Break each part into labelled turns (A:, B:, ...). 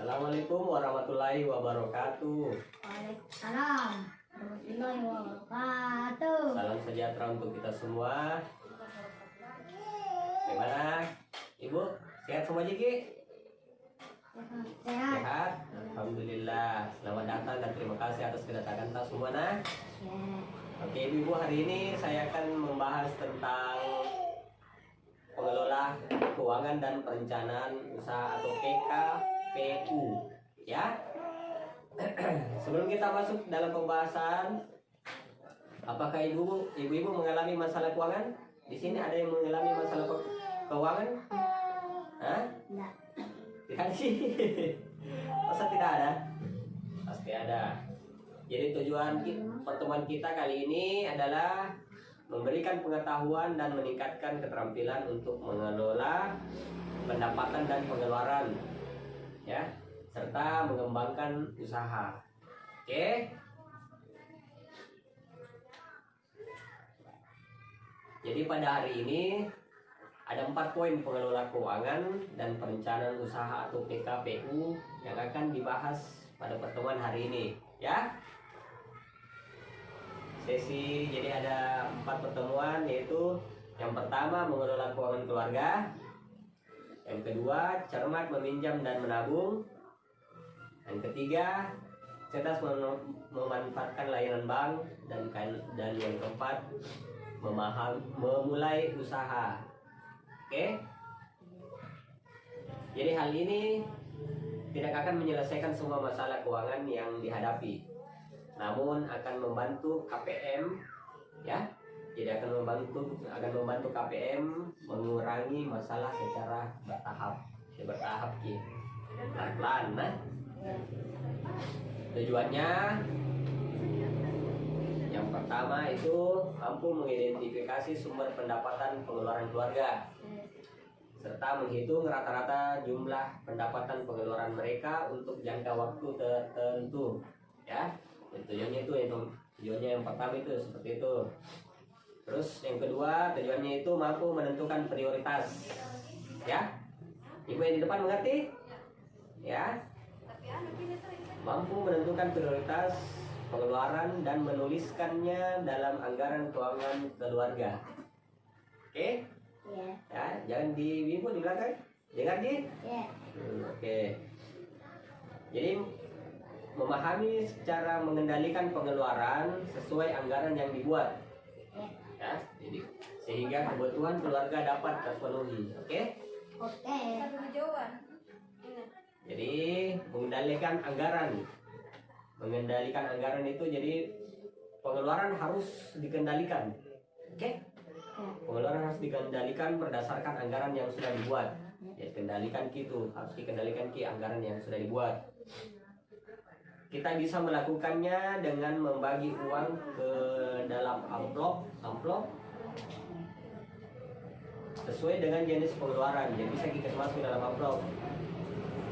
A: Assalamualaikum warahmatullahi wabarakatuh.
B: Waalaikumsalam warahmatullahi wabarakatuh.
A: Salam sejahtera untuk kita semua. Gimana, Ibu? Sehat semua, Jiki?
B: Sehat.
A: Sehat? Alhamdulillah. Selamat datang dan terima kasih atas kedatangan kita semua. Nah, oke, Ibu, hari ini saya akan membahas tentang pengelola keuangan dan perencanaan usaha atau PKPU, ya. Sebelum kita masuk dalam pembahasan, apakah ibu-ibu mengalami masalah keuangan? Di sini ada yang mengalami masalah keuangan? Hah?
B: Enggak.
A: Tidak sih. Masa tidak ada? Pasti ada. Jadi tujuan pertemuan kita kali ini adalah memberikan pengetahuan dan meningkatkan keterampilan untuk mengelola pendapatan dan pengeluaran, ya, serta mengembangkan usaha. Oke. Jadi pada hari ini ada 4 poin pengelola keuangan dan perencanaan usaha atau PKPU yang akan dibahas pada pertemuan hari ini, ya. Jadi ada 4 pertemuan, yaitu yang pertama mengelola keuangan keluarga, yang kedua cermat meminjam dan menabung, yang ketiga cerdas memanfaatkan layanan bank, dan yang keempat memulai usaha. Oke. Jadi hal ini tidak akan menyelesaikan semua masalah keuangan yang dihadapi, namun akan membantu KPM, ya. Jadi akan membantu KPM mengurangi masalah secara bertahap, pelan-pelan. Nah, tujuannya yang pertama itu mampu mengidentifikasi sumber pendapatan pengeluaran keluarga, serta menghitung rata-rata jumlah pendapatan pengeluaran mereka untuk jangka waktu tertentu, ya. Tujuannya yang pertama itu seperti itu. Terus yang kedua, tujuannya itu mampu menentukan prioritas, ya. Ibu yang di depan mengerti? Ya. Mampu menentukan prioritas pengeluaran dan menuliskannya dalam anggaran keuangan keluarga. Oke?
B: Ya.
A: Ya, jangan di belakang. Dengar, Ji?
B: Ya.
A: Oke. Jadi memahami cara mengendalikan pengeluaran sesuai anggaran yang dibuat, ya, jadi sehingga kebutuhan keluarga dapat terpenuhi. Oke?
B: Oke.
A: Jadi mengendalikan anggaran itu, jadi pengeluaran harus dikendalikan. Oke? Pengeluaran harus dikendalikan berdasarkan anggaran yang sudah dibuat. Ya, kendalikan gitu, harus dikendalikan anggaran yang sudah dibuat. Kita bisa melakukannya dengan membagi uang ke dalam amplop sesuai dengan jenis pengeluaran. Jadi bisa kita masuk dalam amplop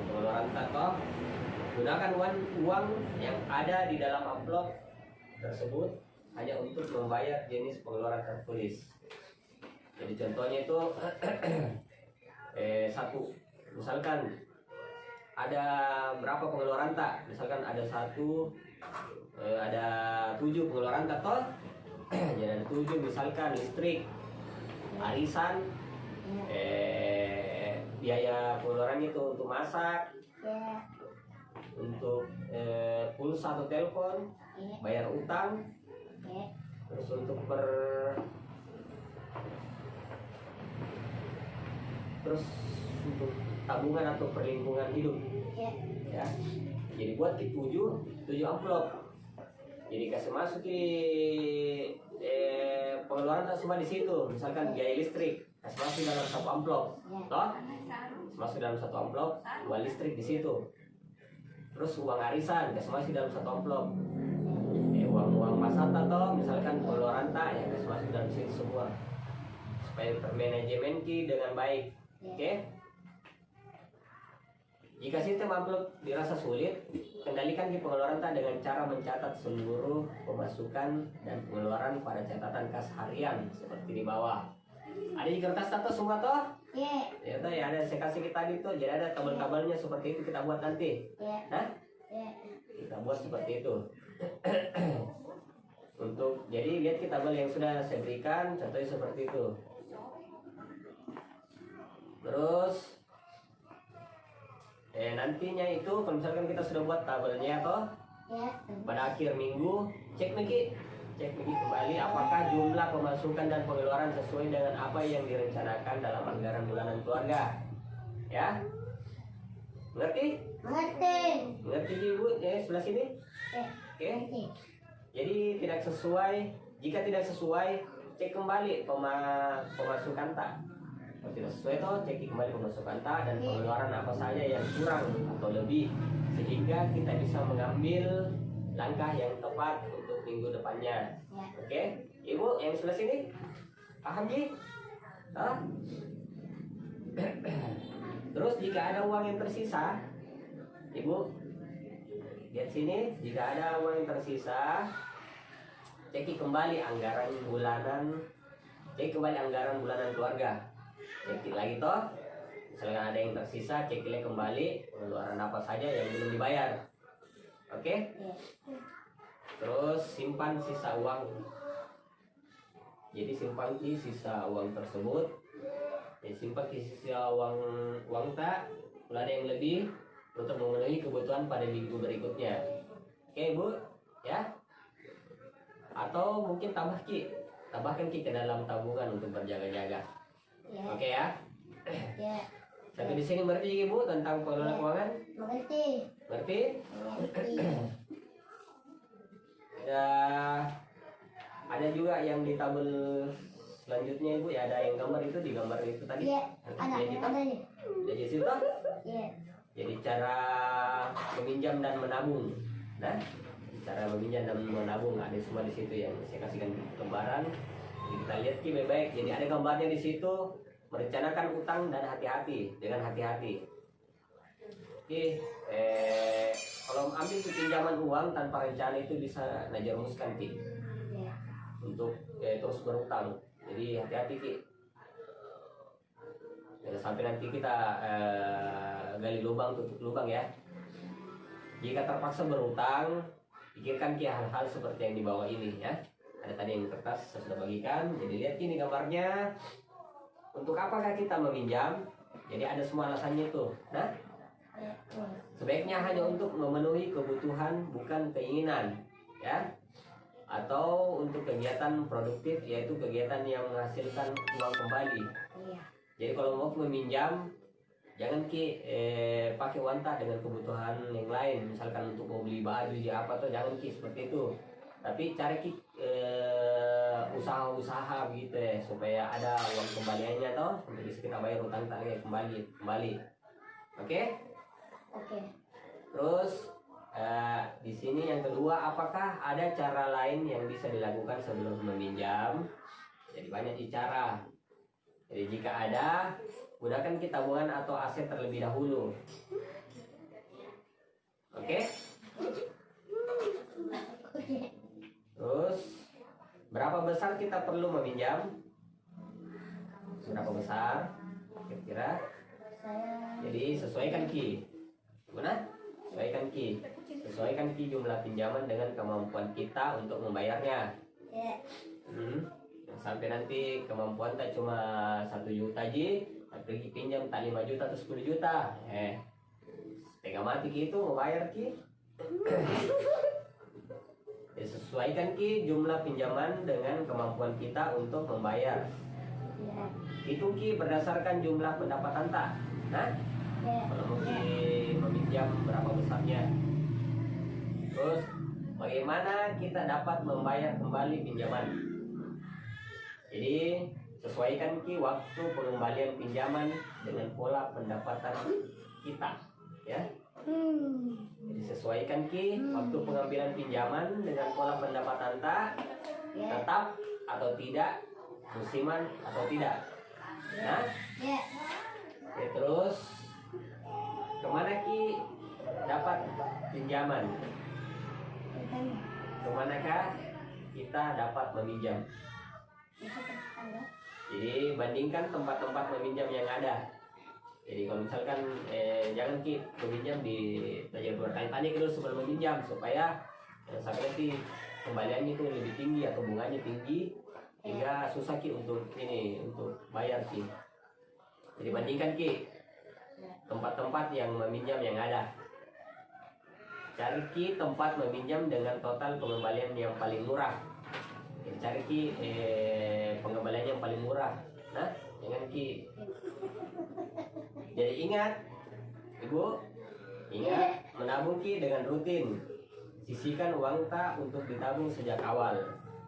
A: pengeluaran tato. Gunakan uang yang ada di dalam amplop tersebut hanya untuk membayar jenis pengeluaran tertulis. Jadi contohnya itu satu, misalkan ada berapa pengeluaran tak? Misalkan ada 7 pengeluaran tak toh? Jadi ada 7, misalkan listrik, arisan, biaya pengeluaran itu untuk masak, untuk pulsa atau telepon, bayar utang, terus untuk tabungan atau perlindungan hidup, ya. Jadi buat 7 amplop. Jadi kasih masuk di pengeluaran tak semua di situ. Misalkan biaya listrik kasih masuk dalam 1 amplop, toh? Masuk dalam 1 amplop, uang listrik di situ. Terus uang arisan kasih masuk dalam 1 amplop. Uang pasata toh, misalkan pengeluaran tak, ya kasih masuk dalam situ semua. Supaya termanajemen dengan baik. Oke? Jika sistem amplop dirasa sulit, kendalikan pengeluaran tak dengan cara mencatat seluruh pemasukan dan pengeluaran pada catatan kas harian seperti di bawah. Ada di kertas tato semua toh?
B: Ya.
A: Ya udah ya, ada saya kasih kita gitu, jadi ada tabel-tabelnya seperti itu kita buat nanti.
B: Ya.
A: Hah?
B: Ya.
A: Kita buat seperti itu. Untuk jadi lihat kita tabel yang sudah saya berikan, contohnya seperti itu. Terus nantinya itu kalau misalkan kita sudah buat tabelnya toh,
B: Ya.
A: pada akhir minggu cek lagi kembali apakah jumlah pemasukan dan pengeluaran sesuai dengan apa yang direncanakan dalam anggaran bulanan keluarga. Ya, ngerti?
B: Mengerti.
A: Ibu ya sebelah sini.
B: Ya.
A: Oke.
B: Mengerti.
A: Jadi tidak sesuai, jika tidak sesuai cek kembali pemasukan tak. Kalau tidak sesuai toh cek kembali pemasukan tak dan pengeluaran apa saja yang kurang atau lebih, sehingga kita bisa mengambil langkah yang tepat untuk minggu depannya.
B: Ya.
A: Oke, Ibu yang sebelah sini paham Ji? Hah? Terus jika ada uang yang tersisa, Ibu lihat sini, jika ada uang yang tersisa, cek kembali anggaran bulanan keluarga. Cek lagi toh, misalkan ada yang tersisa, cek kembali pengeluaran apa saja yang belum dibayar. Oke?
B: Ya.
A: Terus simpan sisa uang. Jadi simpan di sisa uang tersebut. Ya, simpan di sisa uang tak. Kalau ada yang lebih untuk memenuhi kebutuhan pada minggu berikutnya. Oke Bu, ya. Atau mungkin tambahkan ke dalam tabungan untuk berjaga-jaga.
B: Ya.
A: Oke ya.
B: Ya.
A: Sampai di sini mengerti Ibu tentang pengelolaan keuangan?
B: Mengerti.
A: Ngerti?
B: Mengerti.
A: Ya, ada juga yang di tabel selanjutnya Ibu ya, ada yang gambar itu di gambar itu tadi.
B: Ya. Ada.
A: Jadi
B: Ada nih.
A: jadi situ.
B: Ya.
A: Jadi cara meminjam dan menabung. Nah, cara meminjam dan menabung ada semua di situ yang saya kasihkan gambaran. Jadi kita lihat baik-baik. Jadi ada gambarnya di situ, merencanakan utang dan hati-hati dengan hati-hati. Oke, kalau ambil pinjaman uang tanpa rencana itu bisa najerumuskan Ki
B: Ya.
A: untuk terus berutang. Jadi hati-hati Ki. Jangan sampai nanti kita gali lubang tutup lubang ya. Jika terpaksa berutang, pikirkan Ki hal-hal seperti yang di bawah ini ya. Ada tadi yang kertas saya sudah bagikan. Jadi lihat ini gambarnya. Untuk apakah kita meminjam? Jadi ada semua alasannya itu. Nah,
B: Ya.
A: sebaiknya hanya untuk memenuhi kebutuhan bukan keinginan, ya. Atau untuk kegiatan produktif, yaitu kegiatan yang menghasilkan uang kembali.
B: Iya.
A: Jadi kalau mau meminjam, jangan Ki pakai uang tak dengan kebutuhan yang lain, misalkan untuk mau beli baju apa tuh, jangan Ki seperti itu. Tapi cari Ki usaha-usaha begitu ya, supaya ada uang kembaliannya toh, untuk bisa kita bayar utang tak kembali. Oke?
B: Oke.
A: Terus di sini yang kedua, apakah ada cara lain yang bisa dilakukan sebelum meminjam? Jadi banyak cara. Jadi jika ada, gunakan kita tabungan atau aset terlebih dahulu. Oke?
B: Oke.
A: Terus berapa besar kita perlu meminjam? Berapa besar? Kira-kira?
B: Saya.
A: Jadi sesuaikan Ki. Gimana? Sesuaikan Ki jumlah pinjaman dengan kemampuan kita untuk membayarnya.
B: Ya.
A: Sampai nanti kemampuan tak cuma 1 juta Ji, pergi pinjam tak 5 juta atau 10 juta. Tega mati Ki itu mau bayar Ki. Ya, sesuaikan Ki jumlah pinjaman dengan kemampuan kita untuk membayar.
B: Ya.
A: Hitung Ki berdasarkan jumlah pendapatan tak. Nah,
B: Ya.
A: kalau mau Ki meminjam berapa besarnya. Terus bagaimana kita dapat membayar kembali pinjaman? Jadi sesuaikan Ki waktu pengembalian pinjaman dengan pola pendapatan kita, ya. Jadi sesuaikan Ki waktu pengambilan pinjaman dengan pola pendapatan tak,
B: Ya.
A: tetap atau tidak, musiman atau tidak. Nah,
B: Ya.
A: ya, terus kemana Ki dapat pinjaman? Kemanakah kita dapat meminjam?
B: Bisa tetangga.
A: Jadi bandingkan tempat-tempat meminjam yang ada. Jadi kalau misalkan jangan Ki meminjam di belajar bertanya-tanya dulu sebelum meminjam supaya sampai nanti kembaliannya itu lebih tinggi atau bunganya tinggi sehingga susah Ki untuk bayar Ki. Jadi bandingkan Ki tempat-tempat yang meminjam yang ada. Cari Ki tempat meminjam dengan total pengembalian yang paling murah. Cari Ki pengembalian yang paling murah. Nah, jangan Ki. Jadi ingat, Ibu, ingat menabung Ki dengan rutin. Sisihkan uang tak untuk ditabung sejak awal,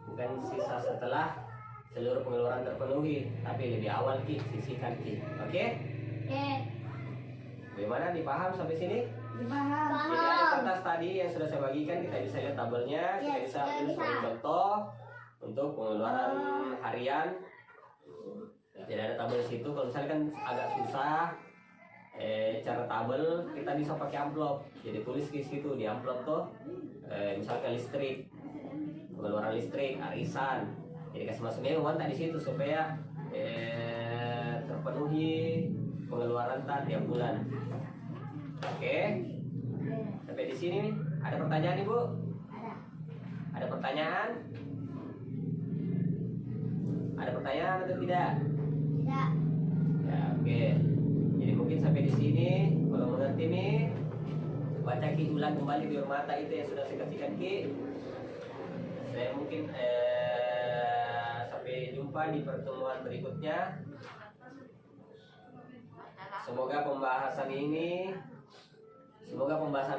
A: bukan sisa setelah seluruh pengeluaran terpenuhi, tapi lebih awal Ki, sisihkan Ki. Oke?
B: Oke.
A: Bagaimana, dipaham sampai sini?
B: Dipaham.
A: Jadi ada kertas tadi yang sudah saya bagikan, kita bisa lihat tabelnya, kita bisa ambil sebagai contoh untuk pengeluaran harian. Jadi ada tabel di situ. Kalau misalkan agak susah cara tabel, kita bisa pakai amplop. Jadi tulis di situ di amplop tuh, misalkan listrik, pengeluaran listrik, arisan. Jadi kasih masuknya uang tadi situ supaya terpenuhi pengeluaran tiap bulan. Oke. Sampai di sini ada pertanyaan Ibu? Ada pertanyaan? Ada pertanyaan atau tidak?
B: Tidak.
A: Ya, oke. Jadi mungkin sampai di sini. Kalau mengerti nih, baca Ki ulang kembali biar mata itu yang sudah saya kasihkan Ki. Saya mungkin sampai jumpa di pertemuan berikutnya. Semoga pembahasan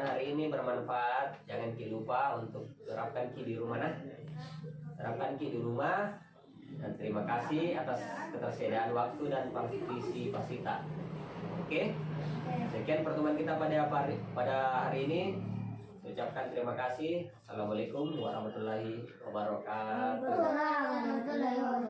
A: hari ini bermanfaat. Jangan Ki lupa untuk terapkan Ki di rumah terapkan Ki di rumah. Dan terima kasih atas ketersediaan waktu dan partisipasi kita. Oke. Sekian pertemuan kita pada hari ini. Saya ucapkan terima kasih. Assalamualaikum warahmatullahi wabarakatuh.
B: Waalaikumsalam warahmatullahi wabarakatuh.